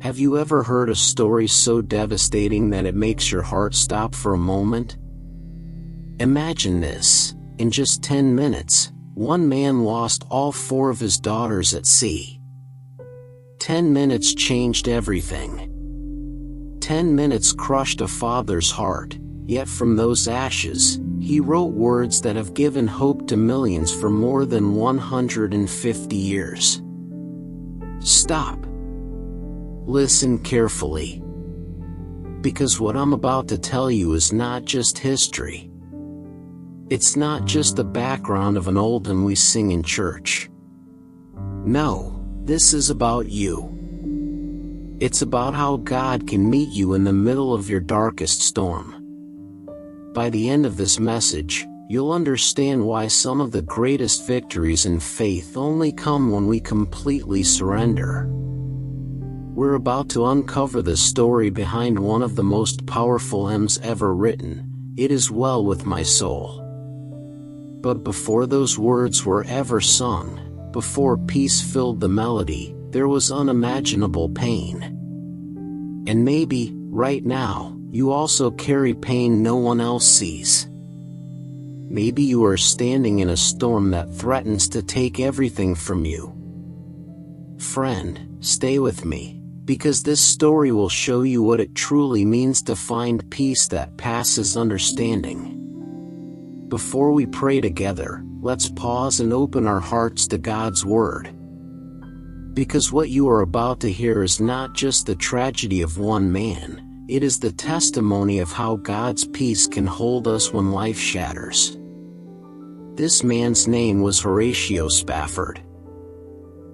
Have you ever heard a story so devastating that it makes your heart stop for a moment? Imagine this. In just 10 minutes, one man lost all 4 of his daughters at sea. 10 minutes changed everything. 10 minutes crushed a father's heart, yet from those ashes, he wrote words that have given hope to millions for more than 150 years. Stop. Listen carefully. Because what I'm about to tell you is not just history. It's not just the background of an old hymn we sing in church. No, this is about you. It's about how God can meet you in the middle of your darkest storm. By the end of this message, you'll understand why some of the greatest victories in faith only come when we completely surrender. We're about to uncover the story behind one of the most powerful hymns ever written, "It Is Well With My Soul." But before those words were ever sung, before peace filled the melody, there was unimaginable pain. And maybe, right now, you also carry pain no one else sees. Maybe you are standing in a storm that threatens to take everything from you. Friend, stay with me, because this story will show you what it truly means to find peace that passes understanding. Before we pray together, let's pause and open our hearts to God's Word. Because what you are about to hear is not just the tragedy of one man, it is the testimony of how God's peace can hold us when life shatters. This man's name was Horatio Spafford.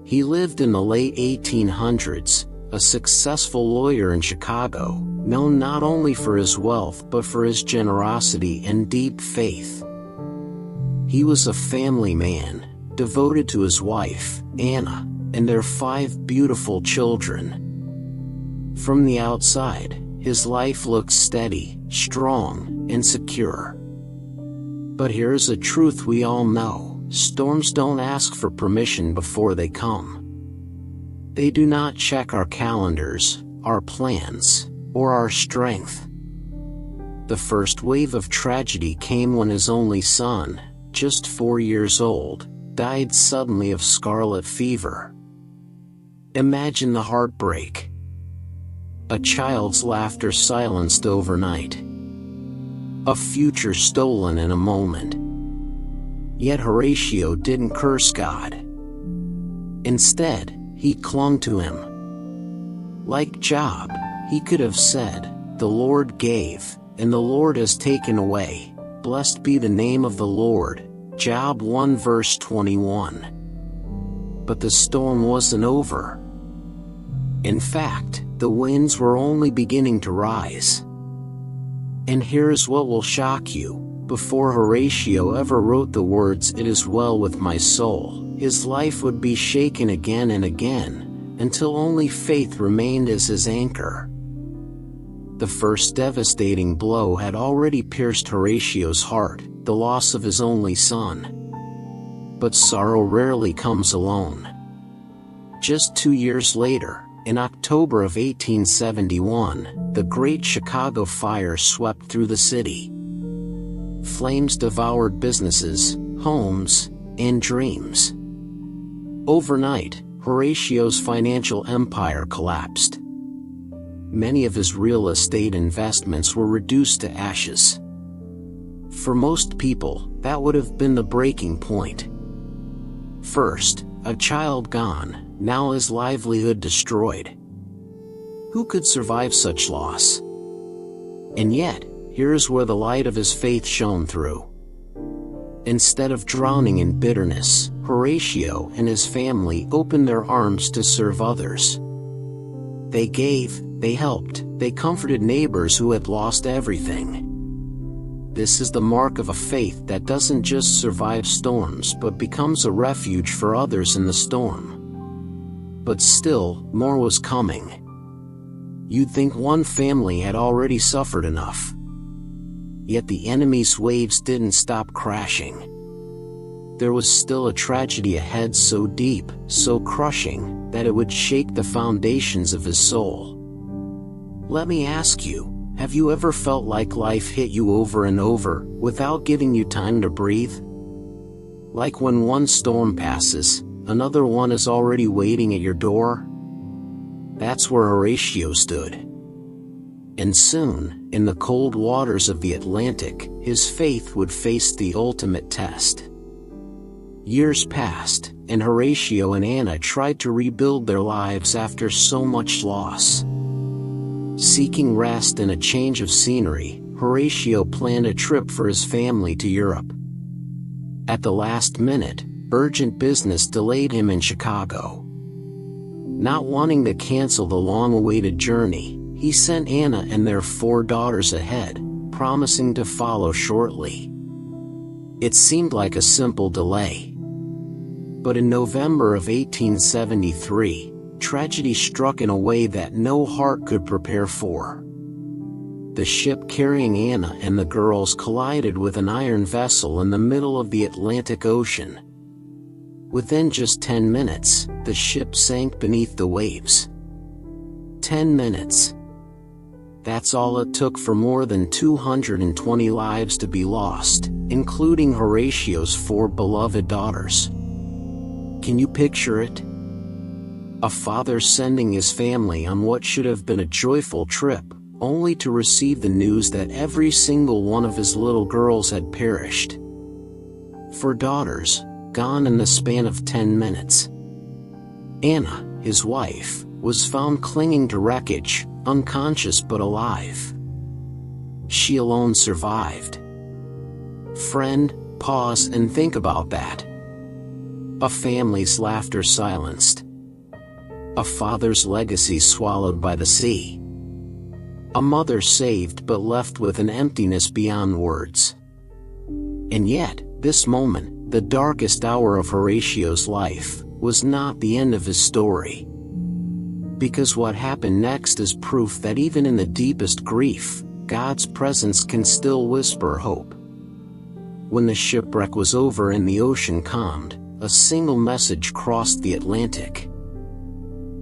He lived in the late 1800s, a successful lawyer in Chicago, known not only for his wealth but for his generosity and deep faith. He was a family man, devoted to his wife, Anna, and their 5 beautiful children. From the outside, his life looks steady, strong, and secure. But here's a truth we all know: storms don't ask for permission before they come. They do not check our calendars, our plans, or our strength. The first wave of tragedy came when his only son, just 4 years old, died suddenly of scarlet fever. Imagine the heartbreak. A child's laughter silenced overnight. A future stolen in a moment. Yet Horatio didn't curse God. Instead, he clung to him. Like Job, he could have said, "The Lord gave, and the Lord has taken away. Blessed be the name of the Lord." Job 1 verse 21. But the storm wasn't over. In fact, the winds were only beginning to rise. And here's what will shock you: before Horatio ever wrote the words, "It is well with my soul," his life would be shaken again and again, until only faith remained as his anchor. The first devastating blow had already pierced Horatio's heart, the loss of his only son. But sorrow rarely comes alone. Just 2 years later, in October of 1871, the Great Chicago Fire swept through the city. Flames devoured businesses, homes, and dreams. Overnight, Horatio's financial empire collapsed. Many of his real estate investments were reduced to ashes. For most people, that would have been the breaking point. First, a child gone, now his livelihood destroyed. Who could survive such loss? And yet, here's where the light of his faith shone through. Instead of drowning in bitterness, Horatio and his family opened their arms to serve others. They gave, they helped, they comforted neighbors who had lost everything. This is the mark of a faith that doesn't just survive storms but becomes a refuge for others in the storm. But still, more was coming. You'd think one family had already suffered enough. Yet the enemy's waves didn't stop crashing. there was still a tragedy ahead so deep, so crushing, that it would shake the foundations of his soul. Let me ask you, have you ever felt like life hit you over and over, without giving you time to breathe? Like when one storm passes, another one is already waiting at your door? That's where Horatio stood. And soon, in the cold waters of the Atlantic, his faith would face the ultimate test. Years passed, and Horatio and Anna tried to rebuild their lives after so much loss. Seeking rest and a change of scenery, Horatio planned a trip for his family to Europe. At the last minute, urgent business delayed him in Chicago. Not wanting to cancel the long-awaited journey, he sent Anna and their 4 daughters ahead, promising to follow shortly. It seemed like a simple delay. But in November of 1873, tragedy struck in a way that no heart could prepare for. The ship carrying Anna and the girls collided with an iron vessel in the middle of the Atlantic Ocean. Within just 10 minutes, the ship sank beneath the waves. 10 minutes. That's all it took for more than 220 lives to be lost, including Horatio's 4 beloved daughters. Can you picture it? A father sending his family on what should have been a joyful trip, only to receive the news that every single one of his little girls had perished. 4 daughters, gone in the span of 10 minutes. Anna, his wife, was found clinging to wreckage, unconscious but alive. She alone survived. Friend, pause and think about that. A family's laughter silenced. A father's legacy swallowed by the sea. A mother saved but left with an emptiness beyond words. And yet, this moment, the darkest hour of Horatio's life, was not the end of his story. Because what happened next is proof that even in the deepest grief, God's presence can still whisper hope. When the shipwreck was over and the ocean calmed, a single message crossed the Atlantic.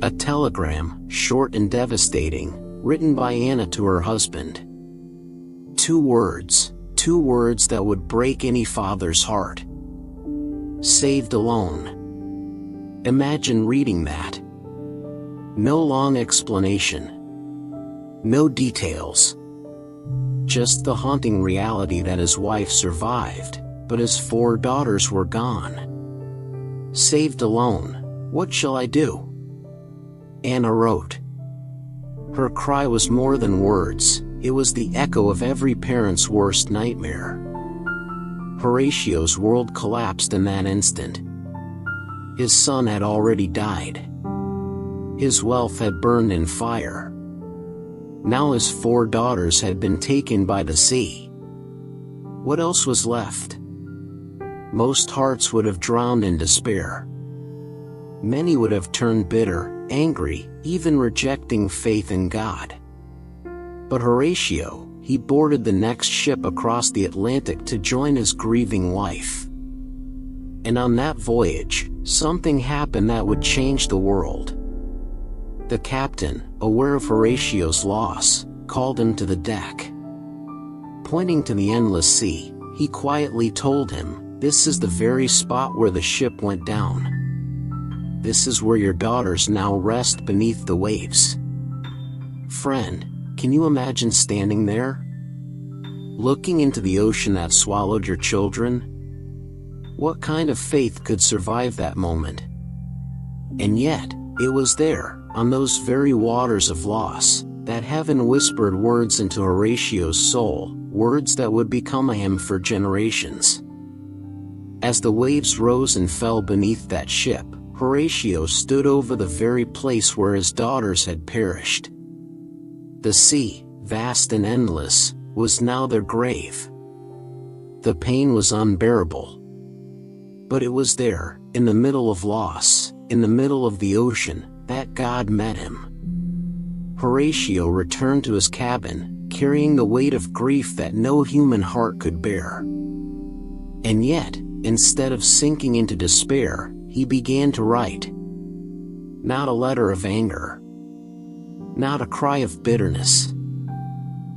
A telegram, short and devastating, written by Anna to her husband. 2 words that would break any father's heart. Saved alone. Imagine reading that. No long explanation. No details. Just the haunting reality that his wife survived, but his 4 daughters were gone. Saved alone. What shall I do? Anna wrote. Her cry was more than words, it was the echo of every parent's worst nightmare. Horatio's world collapsed in that instant. His son had already died. His wealth had burned in fire. Now his 4 daughters had been taken by the sea. What else was left? Most hearts would have drowned in despair. Many would have turned bitter, angry, even rejecting faith in God. But Horatio, he boarded the next ship across the Atlantic to join his grieving wife. And on that voyage, something happened that would change the world. The captain, aware of Horatio's loss, called him to the deck. Pointing to the endless sea, he quietly told him, "This is the very spot where the ship went down. This is where your daughters now rest beneath the waves." Friend, can you imagine standing there? Looking into the ocean that swallowed your children? What kind of faith could survive that moment? And yet, it was there, on those very waters of loss, that heaven whispered words into Horatio's soul, words that would become a hymn for generations. As the waves rose and fell beneath that ship, Horatio stood over the very place where his daughters had perished. The sea, vast and endless, was now their grave. The pain was unbearable. But it was there, in the middle of loss, in the middle of the ocean, that God met him. Horatio returned to his cabin, carrying the weight of grief that no human heart could bear. And yet, Instead of sinking into despair, he began to write. Not a letter of anger, not a cry of bitterness,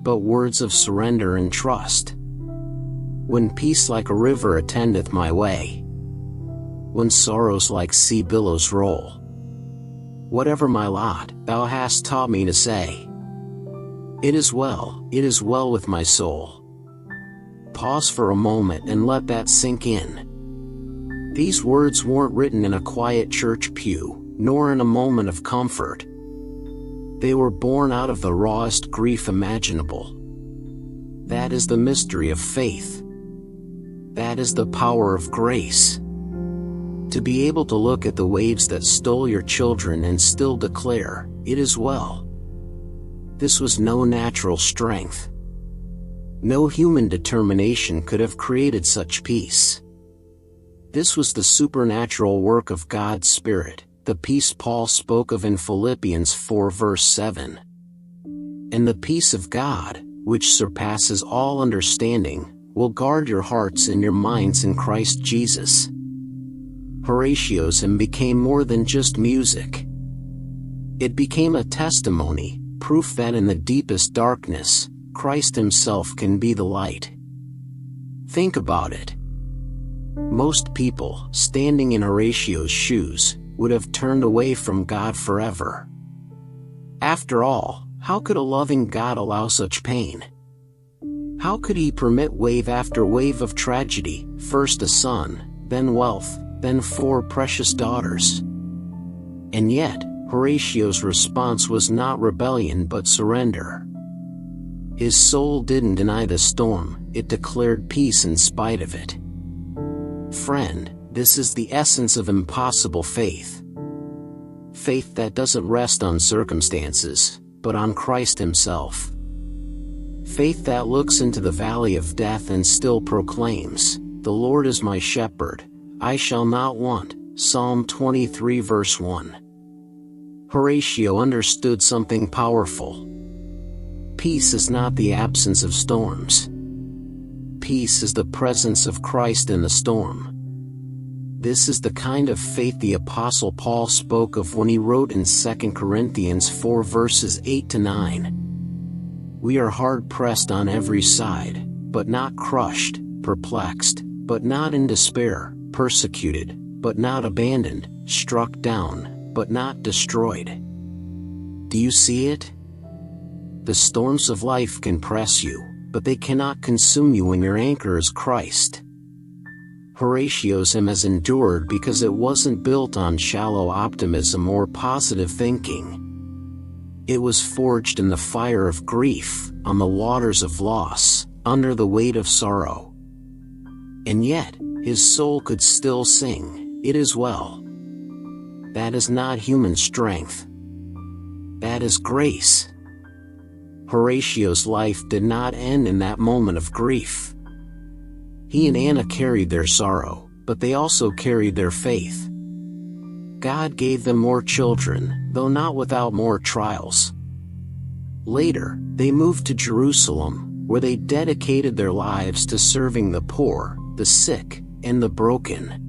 but words of surrender and trust. When peace like a river attendeth my way, when sorrows like sea billows roll, whatever my lot, thou hast taught me to say, it is well with my soul. Pause for a moment and let that sink in. These words weren't written in a quiet church pew, nor in a moment of comfort. They were born out of the rawest grief imaginable. That is the mystery of faith. That is the power of grace. To be able to look at the waves that stole your children and still declare, it is well. This was no natural strength. No human determination could have created such peace. This was the supernatural work of God's Spirit, the peace Paul spoke of in Philippians 4 verse 7. And the peace of God, which surpasses all understanding, will guard your hearts and your minds in Christ Jesus. Horatio's hymn became more than just music. It became a testimony, proof that in the deepest darkness, Christ himself can be the light. Think about it. Most people, standing in Horatio's shoes, would have turned away from God forever. After all, how could a loving God allow such pain? How could he permit wave after wave of tragedy, first a son, then wealth, then 4 precious daughters? And yet, Horatio's response was not rebellion but surrender. His soul didn't deny the storm, it declared peace in spite of it. Friend, this is the essence of impossible faith. Faith that doesn't rest on circumstances, but on Christ himself. Faith that looks into the valley of death and still proclaims, the Lord is my shepherd, I shall not want, Psalm 23 verse 1. Horatio understood something powerful. Peace is not the absence of storms. Peace is the presence of Christ in the storm. This is the kind of faith the Apostle Paul spoke of when he wrote in 2 Corinthians 4 verses 8 to 9. We are hard pressed on every side, but not crushed, perplexed, but not in despair, persecuted, but not abandoned, struck down, but not destroyed. Do you see it? The storms of life can press you, but they cannot consume you when your anchor is Christ. Horatio's hymn has endured because it wasn't built on shallow optimism or positive thinking. It was forged in the fire of grief, on the waters of loss, under the weight of sorrow. And yet, his soul could still sing, it is well. That is not human strength. That is grace. Horatio's life did not end in that moment of grief. He and Anna carried their sorrow, but they also carried their faith. God gave them more children, though not without more trials. Later, they moved to Jerusalem, where they dedicated their lives to serving the poor, the sick, and the broken.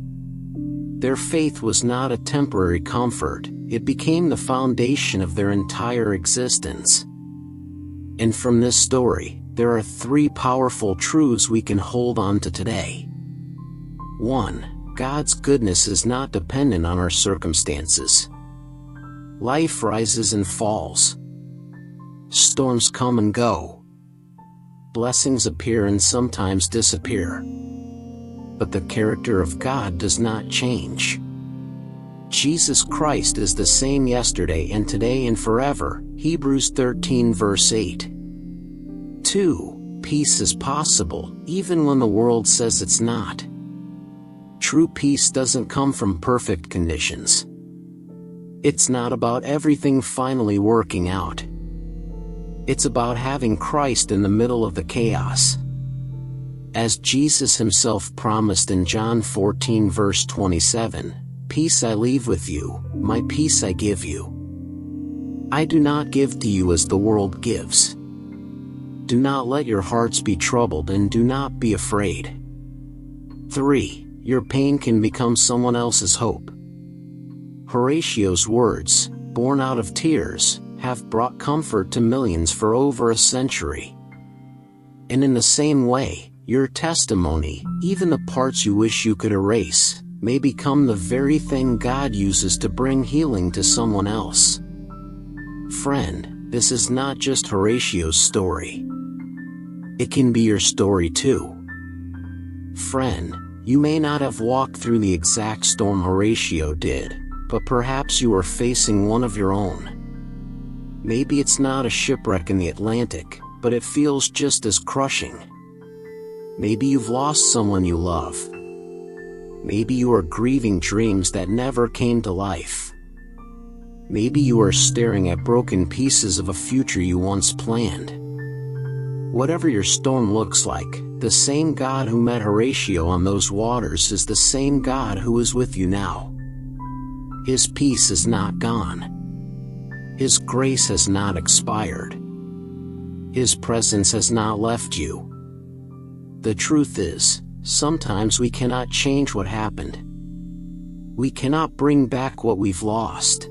Their faith was not a temporary comfort, it became the foundation of their entire existence. And from this story, there are 3 powerful truths we can hold on to today. 1. God's goodness is not dependent on our circumstances. Life rises and falls. Storms come and go. Blessings appear and sometimes disappear. But the character of God does not change. Jesus Christ is the same yesterday and today and forever, Hebrews 13 verse 8. 2. Peace is possible, even when the world says it's not. True peace doesn't come from perfect conditions. It's not about everything finally working out. It's about having Christ in the middle of the chaos. As Jesus himself promised in John 14 verse 27, "Peace I leave with you, my peace I give you. I do not give to you as the world gives. Do not let your hearts be troubled and do not be afraid." 3. your pain can become someone else's hope. Horatio's words, born out of tears, have brought comfort to millions for over a century. And in the same way, your testimony, even the parts you wish you could erase, may become the very thing God uses to bring healing to someone else. Friend, this is not just Horatio's story. It can be your story too. Friend, you may not have walked through the exact storm Horatio did, but perhaps you are facing one of your own. Maybe it's not a shipwreck in the Atlantic, but it feels just as crushing. Maybe you've lost someone you love. Maybe you are grieving dreams that never came to life. Maybe you are staring at broken pieces of a future you once planned. Whatever your storm looks like, the same God who met Horatio on those waters is the same God who is with you now. His peace is not gone. His grace has not expired. His presence has not left you. The truth is, sometimes we cannot change what happened. We cannot bring back what we've lost.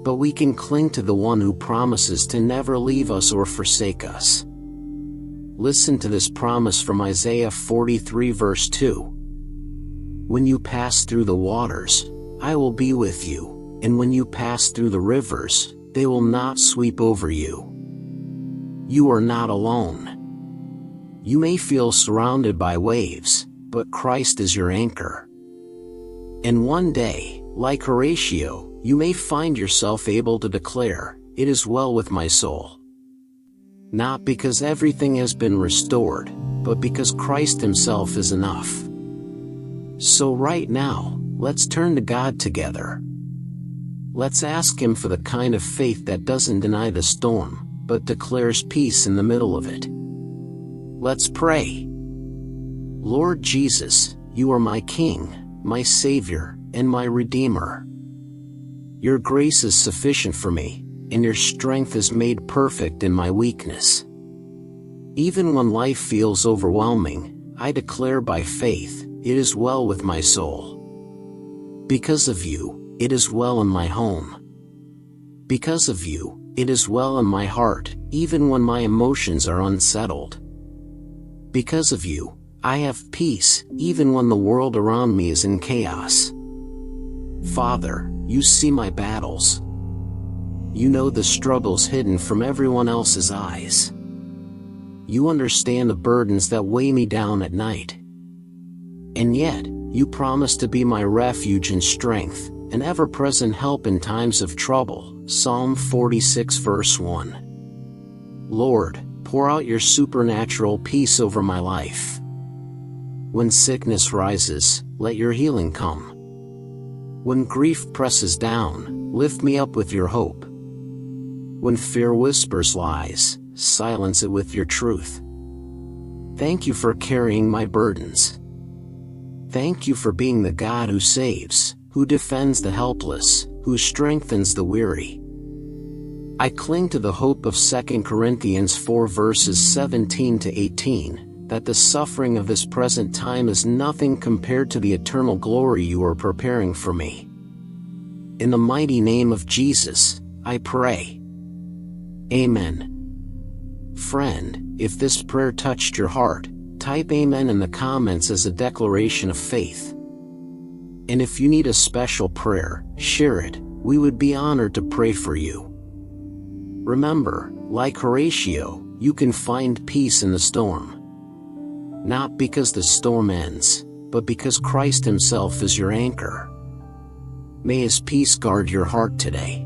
But we can cling to the one who promises to never leave us or forsake us. Listen to this promise from Isaiah 43 verse 2. When you pass through the waters, I will be with you. And when you pass through the rivers, they will not sweep over you. You are not alone. You may feel surrounded by waves, but Christ is your anchor. And one day, like Horatio, you may find yourself able to declare, "It is well with my soul." Not because everything has been restored, but because Christ Himself is enough. So right now, let's turn to God together. Let's ask Him for the kind of faith that doesn't deny the storm, but declares peace in the middle of it. Let's pray. Lord Jesus, You are my King, my Savior, and my Redeemer. Your grace is sufficient for me, and Your strength is made perfect in my weakness. Even when life feels overwhelming, I declare by faith, it is well with my soul. Because of You, it is well in my home. Because of You, it is well in my heart, even when my emotions are unsettled. Because of You, I have peace, even when the world around me is in chaos. Father, You see my battles. You know the struggles hidden from everyone else's eyes. You understand the burdens that weigh me down at night. And yet, You promise to be my refuge and strength, an ever-present help in times of trouble. Psalm 46 verse 1. Lord, pour out Your supernatural peace over my life. When sickness rises, let Your healing come. When grief presses down, lift me up with Your hope. When fear whispers lies, silence it with Your truth. Thank You for carrying my burdens. Thank You for being the God who saves, who defends the helpless, who strengthens the weary. I cling to the hope of 2 Corinthians 4 verses 17 to 18, that the suffering of this present time is nothing compared to the eternal glory You are preparing for me. In the mighty name of Jesus, I pray. Amen. Friend, if this prayer touched your heart, type Amen in the comments as a declaration of faith. And if you need a special prayer, share it. We would be honored to pray for you. Remember, like Horatio, you can find peace in the storm. Not because the storm ends, but because Christ Himself is your anchor. May His peace guard your heart today.